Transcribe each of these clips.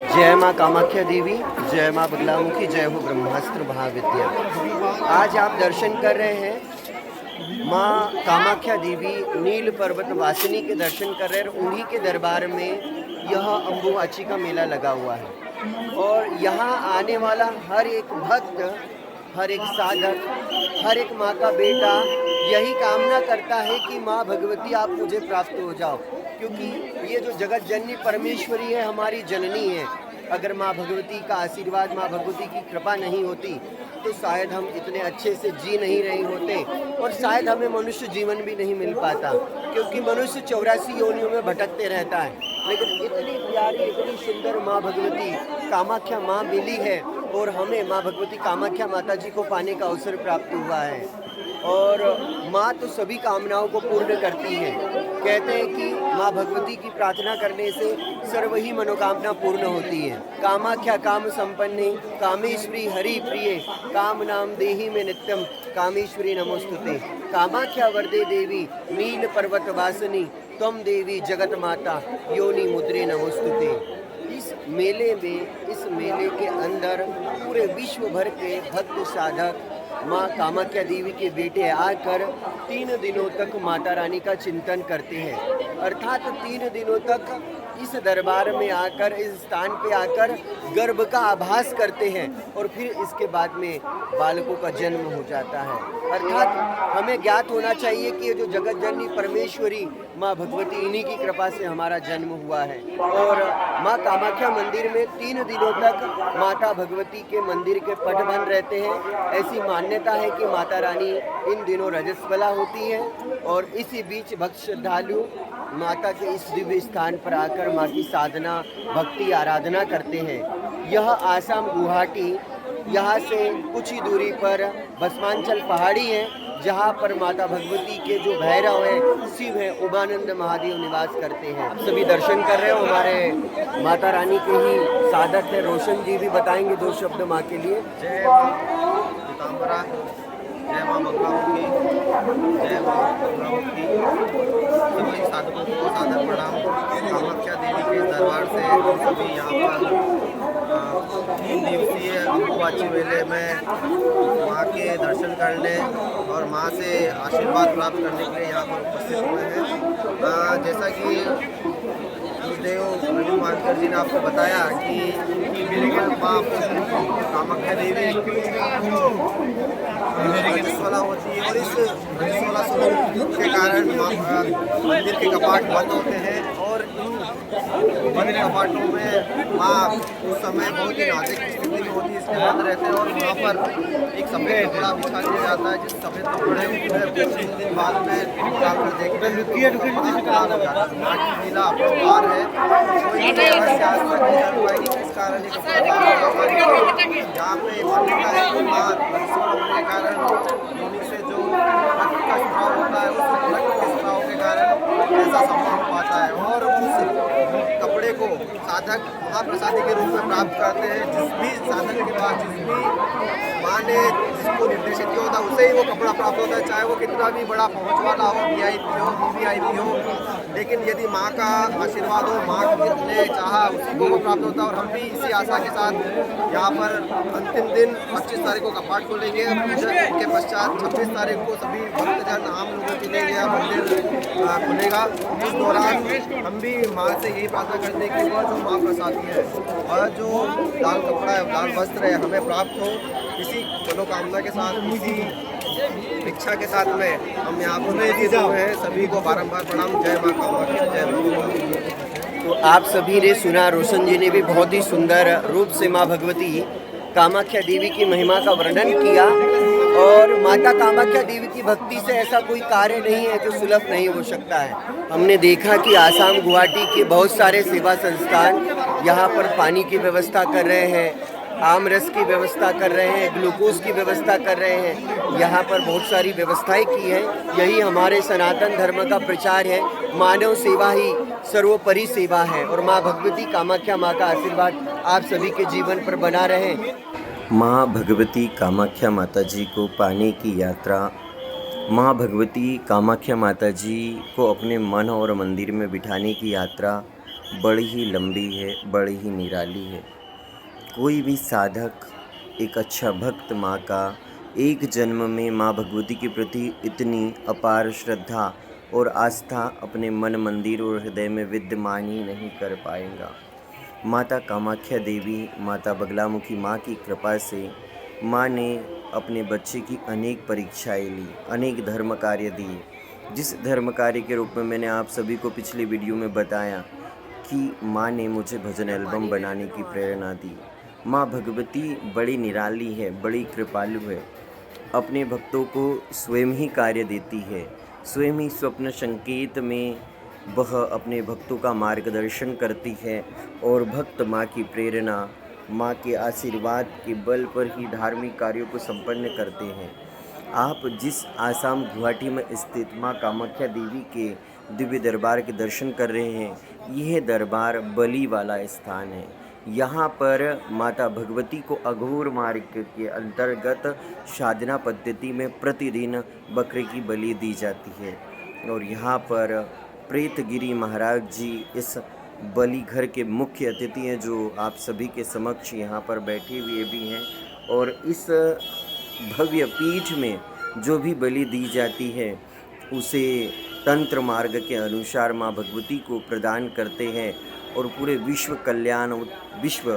जय माँ कामाख्या देवी, जय माँ बगलामुखी, जय हो ब्रह्मास्त्र महाविद्या। आज आप दर्शन कर रहे हैं माँ कामाख्या देवी नील पर्वत वासिनी के दर्शन कर रहे हैं। उन्हीं के दरबार में यह अम्बुवाची का मेला लगा हुआ है और यहाँ आने वाला हर एक भक्त, हर एक साधक, हर एक माँ का बेटा यही कामना करता है कि माँ भगवती आप मुझे प्राप्त हो जाओ, क्योंकि ये जो जगत जननी परमेश्वरी है, हमारी जननी है। अगर माँ भगवती का आशीर्वाद, माँ भगवती की कृपा नहीं होती तो शायद हम इतने अच्छे से जी नहीं रहे होते और शायद हमें मनुष्य जीवन भी नहीं मिल पाता, क्योंकि मनुष्य 84 योनियों में भटकते रहता है। लेकिन इतनी प्यारी, इतनी सुंदर माँ भगवती कामाख्या माँ मिली है और हमें माँ भगवती कामाख्या माता जी को पाने का अवसर प्राप्त हुआ है। और माँ तो सभी कामनाओं को पूर्ण करती है। कहते हैं कि माँ भगवती की प्रार्थना करने से सर्व ही मनोकामना पूर्ण होती है। कामाख्या काम संपन्ने कामेश्वरी हरि प्रिय काम नाम देहि में नित्यम कामेश्वरी नमोस्तुते। कामाख्या वरदे देवी नील पर्वत वासिनी त्वम देवी जगत माता योनि मुद्रे नमोस्तुते। इस मेले के अंदर पूरे विश्व भर के भक्त साधक माँ कामाख्या देवी के बेटे आकर 3 दिनों तक माता रानी का चिंतन करते हैं। अर्थात 3 दिनों तक इस दरबार में आकर, इस स्थान पे आकर गर्भ का आभास करते हैं और फिर इसके बाद में बालकों का जन्म हो जाता है। अर्थात हमें ज्ञात होना चाहिए कि ये जो जगत जननी परमेश्वरी माँ भगवती, इन्हीं की कृपा से हमारा जन्म हुआ है। और माँ कामाख्या मंदिर में 3 दिनों तक माता भगवती के मंदिर के पट बंद रहते हैं। ऐसी मान्यता है कि माता रानी इन दिनों रजस्वला होती है और इसी बीच भक्त श्रद्धालु माता के इस दिव्य स्थान पर आकर माँ की साधना, भक्ति, आराधना करते हैं। यह आसाम गुवाहाटी, यहाँ से कुछ ही दूरी पर भस्मांचल पहाड़ी है, जहाँ पर माता भगवती के जो भैरव है, शिव है, उमानंद महादेव निवास करते हैं। आप सभी दर्शन कर रहे हो, हमारे माता रानी के ही साधक है। रोशन जी भी बताएंगे 2 शब्द माँ के लिए। जय माँ पीताम्बरा, जय माँ बगलामुखी, जय माँ बगलामुखी। सभी साधकों को सादर प्रणाम। कामाख्या देवी के दरबार से हम सभी यहाँ पर 3 दिवसीय अम्बुवाची मेले में माँ के दर्शन करने और माँ से आशीर्वाद प्राप्त करने के लिए यहाँ पर उपस्थित हुए हैं। जैसा कि गुरुदेव रवि मानकर जी ने आपको बताया कि माँ कामाख्या देवी रजस्वला होती है और इस रजस्वला स्वरूप के कारण मंदिर के कपाट बंद होते हैं और इन बंद कपाटों में माँ उस समय बहुत ही नाजुक स्थिति में होती है, इसके बंद रहते हैं और वहाँ पर एक सफ़ेद कपड़ा बिछा दिया जाता है। जिस सफ़ेद कपड़े में 3 दिन बाद में जाकर देखते हैं नीला बार है, कोई समस्या आज तक नहीं जान पाएगी किस कारण यहाँ पे मान्यता है कि माँ रजस्वला होने के कारण योनि से जो रक्त का स्त्राव होता है, उस रक्त के स्त्राव के कारण ऐसा संभव हो पाता है और उस कपड़े को साधक महाप्रसादी के रूप में प्राप्त करते हैं। जिस भी साधक के पास, जिस भी माँ ने जिसको निर्देशित किया होता है, उसे ही वो कपड़ा प्राप्त होता है, चाहे वो कितना भी बड़ा पहुँच वाला हो, VIP हो, VVIP हो। लेकिन यदि माँ का आशीर्वाद हो, माँ ने चाहा, उसी को वो प्राप्त होता है। और हम भी इसी आशा के साथ यहाँ पर अंतिम दिन 25 तारीख को कपाट खोलेंगे। के पश्चात 26 तारीख को सभी भक्तजन, आम लोगों के लिए यह मंदिर खुलेगा। इस दौरान हम भी माँ से यही प्रार्थना करते हैं कि वह जो माँ प्रसादी है और जो लाल कपड़ा है, लाल वस्त्र है, हमें प्राप्त हो। इसी मनोकामना के साथ, इसी इच्छा के साथ में हम यहाँ पर उपस्थित हुए हैं। सभी को बारंबार प्रणाम। जय माँ कामाख्या, जय माँ। तो आप सभी ने सुना, रोशन जी ने भी बहुत ही सुंदर रूप से माँ भगवती कामाख्या देवी की महिमा का वर्णन किया। और माता कामाख्या देवी की भक्ति से ऐसा कोई कार्य नहीं है जो सुलभ नहीं हो सकता है। हमने देखा कि आसाम गुवाहाटी के बहुत सारे सेवा संस्थान यहाँ पर पानी की व्यवस्था कर रहे हैं, आम रस की व्यवस्था कर रहे हैं, ग्लूकोज की व्यवस्था कर रहे हैं। यहाँ पर बहुत सारी व्यवस्थाएं की हैं। यही हमारे सनातन धर्म का प्रचार है। मानव सेवा ही सर्वोपरि सेवा है और माँ भगवती कामाख्या माँ का आशीर्वाद आप सभी के जीवन पर बना रहे। माँ भगवती कामाख्या माता जी को पाने की यात्रा, माँ भगवती कामाख्या माता जी को अपने मन और मंदिर में बिठाने की यात्रा बड़ी ही लंबी है, बड़ी ही निराली है। कोई भी साधक, एक अच्छा भक्त माँ का एक जन्म में माँ भगवती के प्रति इतनी अपार श्रद्धा और आस्था अपने मन मंदिर और हृदय में विद्यमान ही नहीं कर पाएगा। माता कामाख्या देवी, माता बगलामुखी माँ की कृपा से माँ ने अपने बच्चे की अनेक परीक्षाएं ली, अनेक धर्म कार्य दिए। जिस धर्म कार्य के रूप में मैंने आप सभी को पिछली वीडियो में बताया कि माँ ने मुझे भजन एल्बम बनाने की प्रेरणा दी। माँ भगवती बड़ी निराली है, बड़ी कृपालु है। अपने भक्तों को स्वयं ही कार्य देती है, स्वयं ही स्वप्न संकेत में वह अपने भक्तों का मार्गदर्शन करती है और भक्त माँ की प्रेरणा, माँ के आशीर्वाद के बल पर ही धार्मिक कार्यों को संपन्न करते हैं। आप जिस आसाम गुवाहाटी में स्थित माँ कामाख्या देवी के दिव्य दरबार के दर्शन कर रहे हैं, यह दरबार बलि वाला स्थान है। यहाँ पर माता भगवती को अघोर मार्ग के अंतर्गत साधना पद्धति में प्रतिदिन बकरे की बलि दी जाती है और यहाँ पर प्रेतगिरी महाराज जी इस बलि घर के मुख्य अतिथि हैं, जो आप सभी के समक्ष यहाँ पर बैठे हुए भी हैं। और इस भव्य पीठ में जो भी बलि दी जाती है उसे तंत्र मार्ग के अनुसार माँ भगवती को प्रदान करते हैं और पूरे विश्व कल्याण, विश्व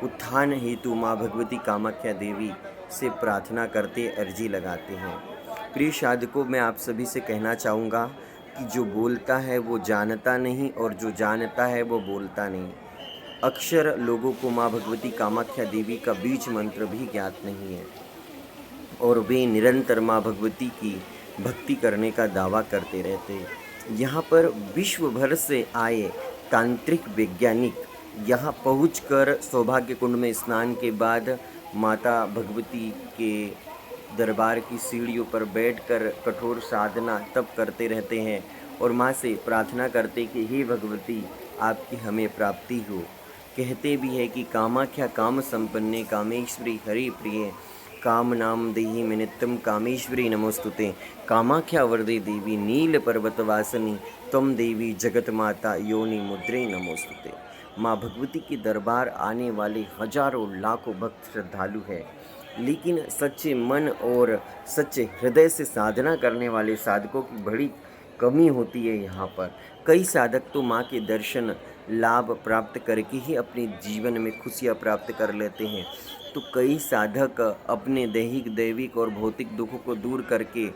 उत्थान हेतु माँ भगवती कामाख्या देवी से प्रार्थना करते, अर्जी लगाते हैं। प्रिय साधकों, मैं आप सभी से कहना चाहूँगा कि जो बोलता है वो जानता नहीं और जो जानता है वो बोलता नहीं। अक्सर लोगों को माँ भगवती कामाख्या देवी का बीज मंत्र भी ज्ञात नहीं है और वे निरंतर माँ भगवती की भक्ति करने का दावा करते रहते हैं। यहाँ पर विश्व भर से आए तांत्रिक वैज्ञानिक यहाँ पहुंचकर सौभाग्य कुंड में स्नान के बाद माता भगवती के दरबार की सीढ़ियों पर बैठकर कठोर साधना तप करते रहते हैं और माँ से प्रार्थना करते कि हे भगवती, आपकी हमें प्राप्ति हो। कहते भी है कि कामाख्या काम संपन्ने कामेश्वरी हरि प्रिय, काम नाम देहि में नित्यम कामेश्वरी नमोस्तुते। कामाख्या वरदे देवी नील पर्वत वासनी, तम देवी जगत माता योनि मुद्रे नमोस्तुते। माँ भगवती के दरबार आने वाले हजारों लाखों भक्त श्रद्धालु हैं, लेकिन सच्चे मन और सच्चे हृदय से साधना करने वाले साधकों की बड़ी कमी होती है। यहाँ पर कई साधक तो माँ के दर्शन लाभ प्राप्त करके ही अपने जीवन में खुशियाँ प्राप्त कर लेते हैं, तो कई साधक अपने दैविक और भौतिक दुखों को दूर करके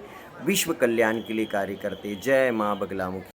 विश्व कल्याण के लिए कार्य करते हैं। जय माँ बगलामुखी।